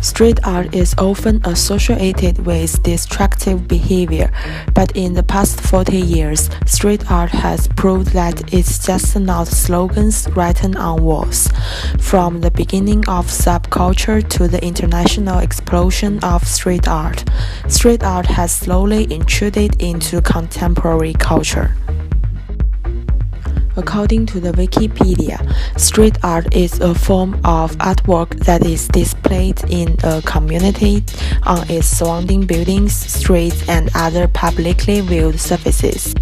Street art is often associated with destructive behavior, but in the past 40 years, street art has proved that it's just not slogans written on walls. From the beginning of subculture to the international explosion of street art has slowly intruded into contemporary culture. According to the Wikipedia, street art is a form of artwork that is displayed in a community on its surrounding buildings, streets, and other publicly viewed surfaces.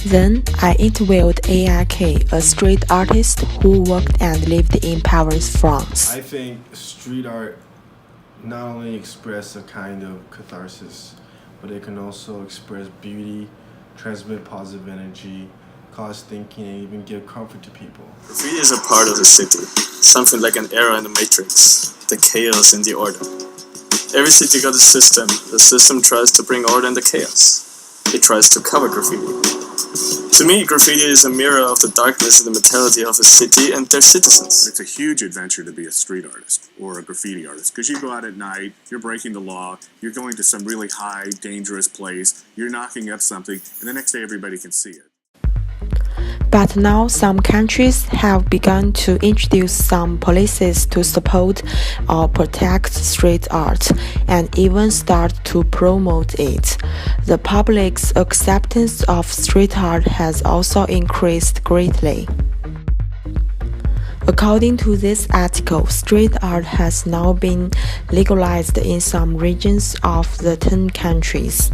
Then, I interviewed ARK, a street artist who worked and lived in Paris, France. I think street art not only express a kind of catharsis, but it can also express beauty, transmit positive energy, cause thinking, and even give comfort to people. Graffiti is a part of the city, something like an error in the matrix, the chaos in the order. Every city got a system. The system tries to bring order in the chaos. It tries to cover graffiti. To me, graffiti is a mirror of the darkness and the mentality of a city and their citizens. It's a huge adventure to be a street artist or a graffiti artist because you go out at night, you're breaking the law, you're going to some really high, dangerous place, you're knocking up something, and the next day everybody can see it. But now some countries have begun to introduce some policies to support or protect street art and even start to promote it. The public's acceptance of street art has also increased greatly. According to this article, street art has now been legalized in some regions of the 10 countries.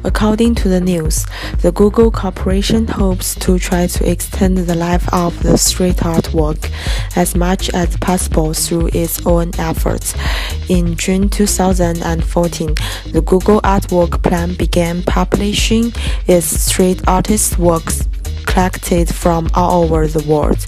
According to the news, the Google Corporation hopes to try to extend the life of the street artwork as much as possible through its own efforts. In June 2014, the Google Artwork Plan began publishing its street artist works collected from all over the world.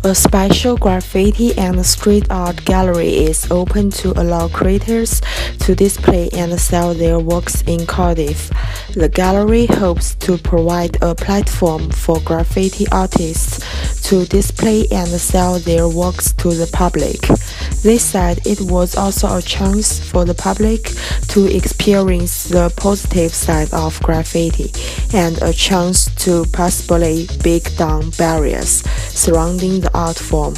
A special graffiti and street art gallery is open to allow creators to display and sell their works in Cardiff. The gallery hopes to provide a platform for graffiti artists to display and sell their works to the public. They said it was also a chance for the public to experience the positive side of graffiti and a chance to possibly break down barriers surrounding the art form.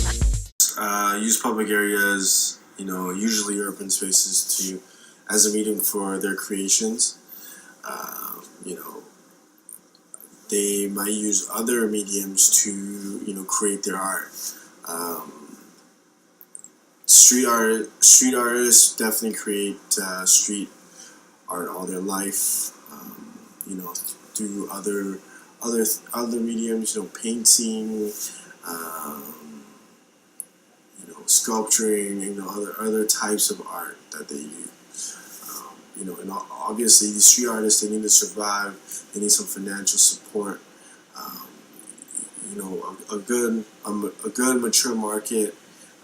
Use public areas, usually urban spaces, as a medium for their creations. They might use other mediums to, create their art. Street artists definitely create street art all their life. Through other mediums, painting, sculpturing, other types of art that they use. And obviously these street artists, they need to survive. They need some financial support. A good mature market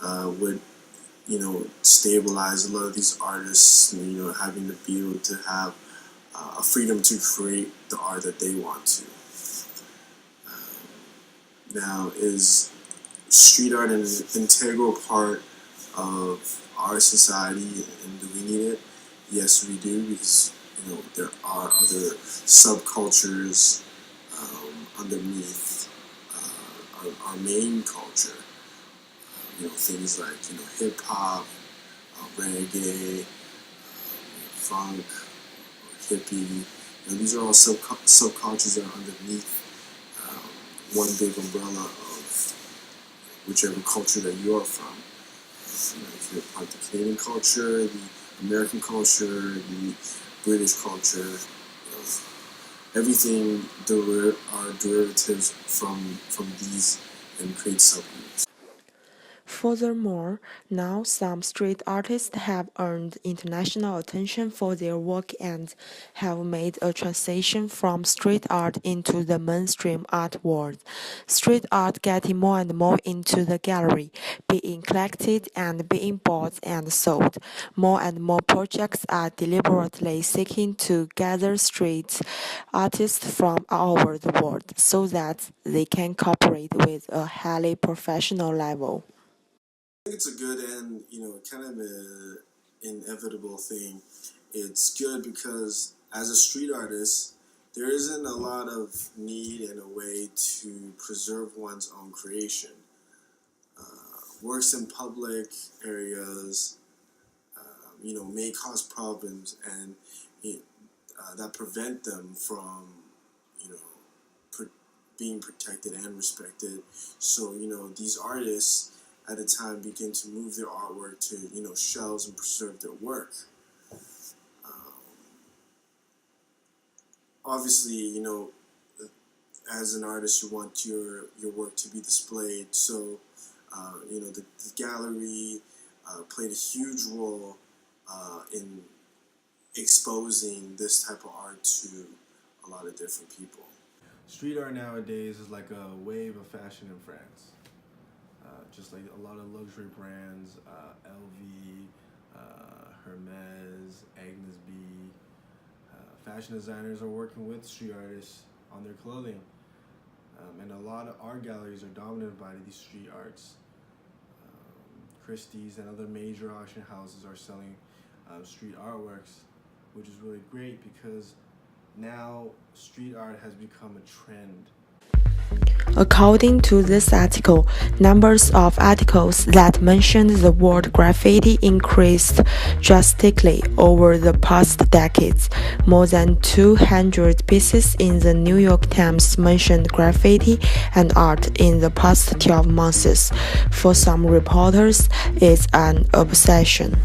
would stabilize a lot of these artists. Having to be able to have a freedom to create the art that they want to. Now, is street art an integral part of our society, and do we need it? Yes, we do, because there are other subcultures underneath our main culture. Things like hip hop, reggae, funk, hippie. These are all subcultures that are underneath one big umbrella of whichever culture that you're from. If you're part of the Canadian culture, the American culture, the British culture, everything are derivatives from these and create subgroups. Furthermore, now some street artists have earned international attention for their work and have made a transition from street art into the mainstream art world. Street art getting more and more into the gallery, being collected and being bought and sold. More and more projects are deliberately seeking to gather street artists from all over the world so that they can cooperate with a highly professional level. it's a good and kind of a inevitable thing. It's good because as a street artist, there isn't a lot of need and a way to preserve one's own creation. Works in public areas, may cause problems and that prevent them from, you know, being protected and respected. So, these artists at the time begin to move their artwork to, shelves and preserve their work. Obviously, as an artist, you want your work to be displayed. So, the gallery played a huge role in exposing this type of art to a lot of different people. Street art nowadays is like a wave of fashion in France. Just like a lot of luxury brands, LV, Hermes, Agnes B. Fashion designers are working with street artists on their clothing. And a lot of art galleries are dominated by these street arts. Christie's and other major auction houses are selling street artworks, which is really great because now street art has become a trend. According to this article, numbers of articles that mentioned the word graffiti increased drastically over the past decades. More than 200 pieces in the New York Times mentioned graffiti and art in the past 12 months. For some reporters, it's an obsession.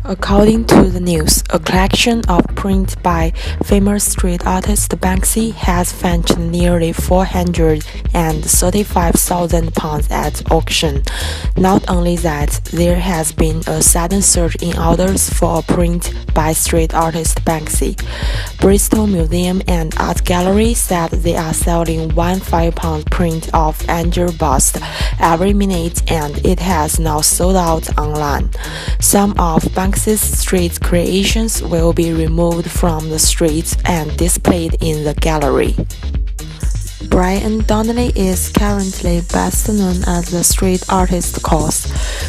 According to the news, a collection of prints by famous street artist Banksy has fetched nearly £435,000 at auction. Not only that, there has been a sudden surge in orders for a print by street artist Banksy. Bristol Museum and Art Gallery said they are selling one £5 print of Angel bust every minute, and it has now sold out online. Some of Banksy's street creations will be removed from the streets and displayed in the gallery. Brian Donnelly is currently best known as the street artist Cos.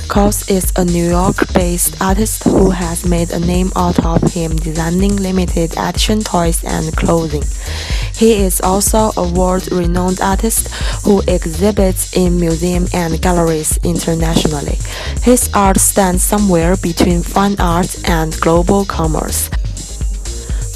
Cos is a New York-based artist who has made a name out of him designing limited edition toys and clothing. He is also a world-renowned artist who exhibits in museums and galleries internationally. His art stands somewhere between fine art and global commerce.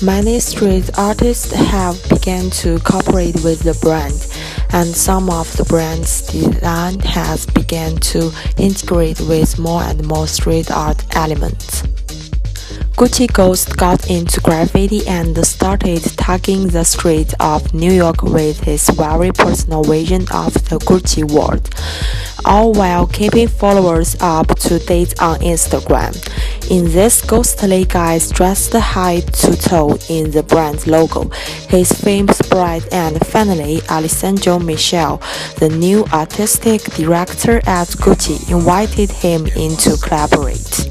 Many street artists have begun to cooperate with the brand, and some of the brand's design has begun to integrate with more and more street art elements. Gucci Ghost got into graffiti and started tagging the streets of New York with his very personal vision of the Gucci world, all while keeping followers up to date on Instagram. In this ghostly guise dressed head to toe in the brand logo, his famous bride and finally Alessandro Michele, the new artistic director at Gucci, invited him in to collaborate.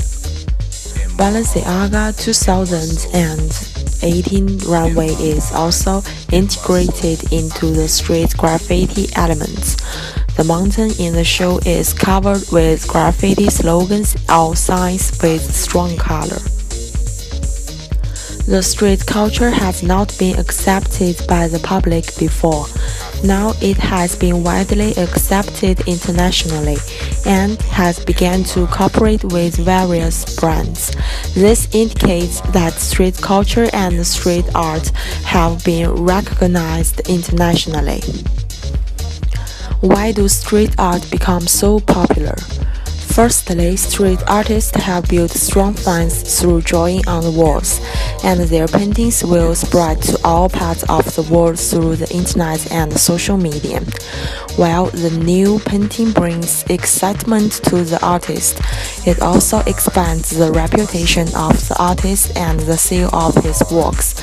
Balenciaga 2018 runway is also integrated into the street graffiti elements. The mountain in the show is covered with graffiti slogans or signs with strong color. The street culture has not been accepted by the public before. Now it has been widely accepted internationally and has begun to cooperate with various brands. This indicates that street culture and street art have been recognized internationally. Why do street art become so popular? Firstly, street artists have built strong fans through drawing on the walls, and their paintings will spread to all parts of the world through the internet and social media. While the new painting brings excitement to the artist, it also expands the reputation of the artist and the sale of his works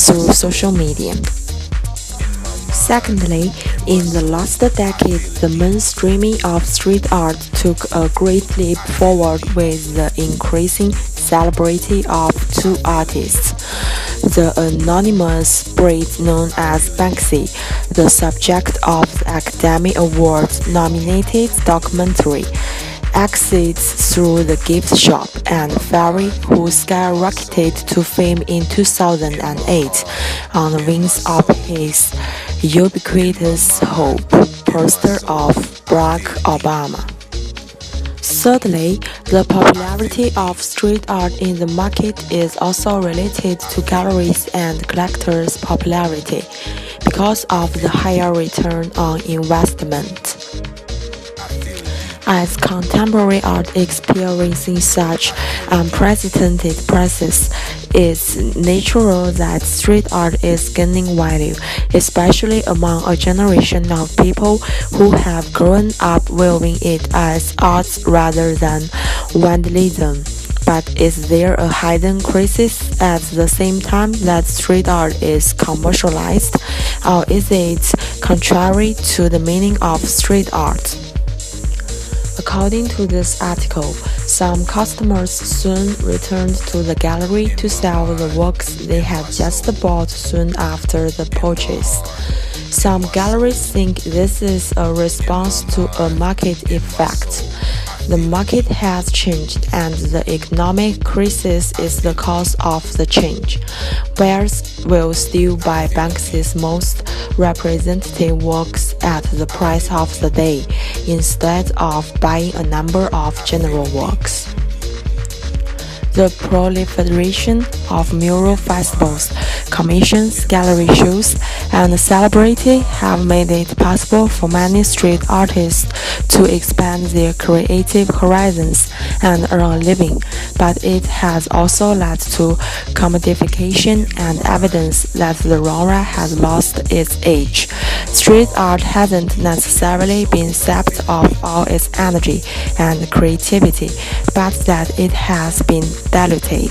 through social media. Secondly, in the last decade, the mainstreaming of street art took a great leap forward with the increasing celebrity of two artists. The anonymous breed known as Banksy, the subject of the Academy Award-nominated documentary, exits through the gift shop, and Ferry, who skyrocketed to fame in 2008 on the wings of his ubiquitous Hope poster of Barack Obama. Thirdly, the popularity of street art in the market is also related to galleries and collectors' popularity because of the higher return on investment. As contemporary art experiencing such unprecedented prices, it's natural that street art is gaining value, especially among a generation of people who have grown up viewing it as art rather than vandalism. But is there a hidden crisis at the same time that street art is commercialized, or is it contrary to the meaning of street art? According to this article, some customers soon returned to the gallery to sell the works they had just bought soon after the purchase. Some galleries think this is a response to a market effect. The market has changed and the economic crisis is the cause of the change. Buyers will still buy Banksy's most representative works at the price of the day instead of buying a number of general works. The proliferation of mural festivals, commissions, gallery shows, and celebrity have made it possible for many street artists to expand their creative horizons and earn a living, but it has also led to commodification and evidence that the genre has lost its edge. Street art hasn't necessarily been sapped of all its energy and creativity, but that it has been diluted.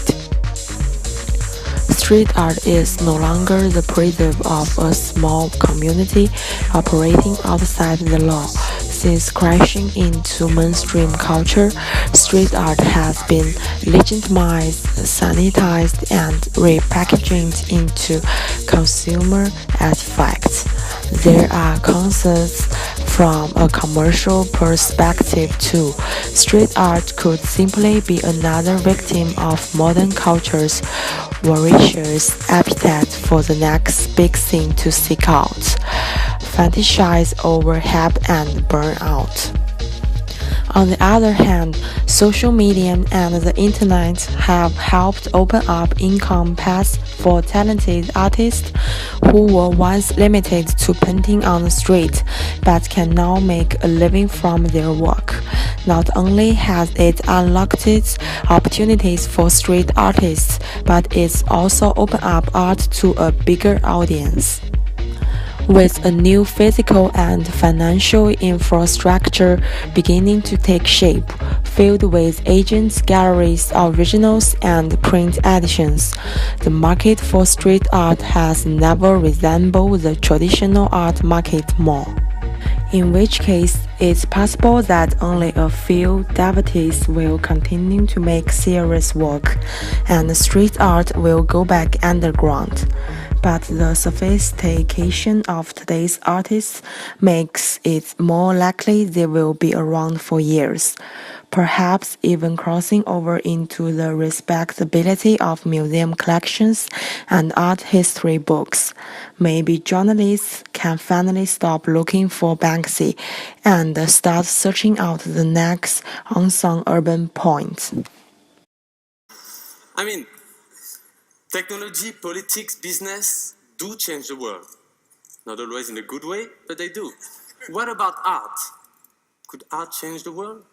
Street art is no longer the preserve of a small community operating outside the law. Since crashing into mainstream culture, street art has been legitimized, sanitized, and repackaged into consumer artifacts. There are concerns from a commercial perspective too. Street art could simply be another victim of modern culture's voracious appetite for the next big thing to seek out, fetishize over hype and burn out. On the other hand, social media and the internet have helped open up income paths for talented artists who were once limited to painting on the street but can now make a living from their work. Not only has it unlocked opportunities for street artists, but it's also opened up art to a bigger audience. With a new physical and financial infrastructure beginning to take shape, filled with agents, galleries, originals, and print editions, the market for street art has never resembled the traditional art market more. In which case, it's possible that only a few devotees will continue to make serious work, and street art will go back underground. But the sophistication of today's artists makes it more likely they will be around for years, perhaps even crossing over into the respectability of museum collections and art history books. Maybe journalists can finally stop looking for Banksy and start searching out the next unsung urban point. I mean, technology, politics, business do change the world. Not always in a good way, but they do. What about art? Could art change the world?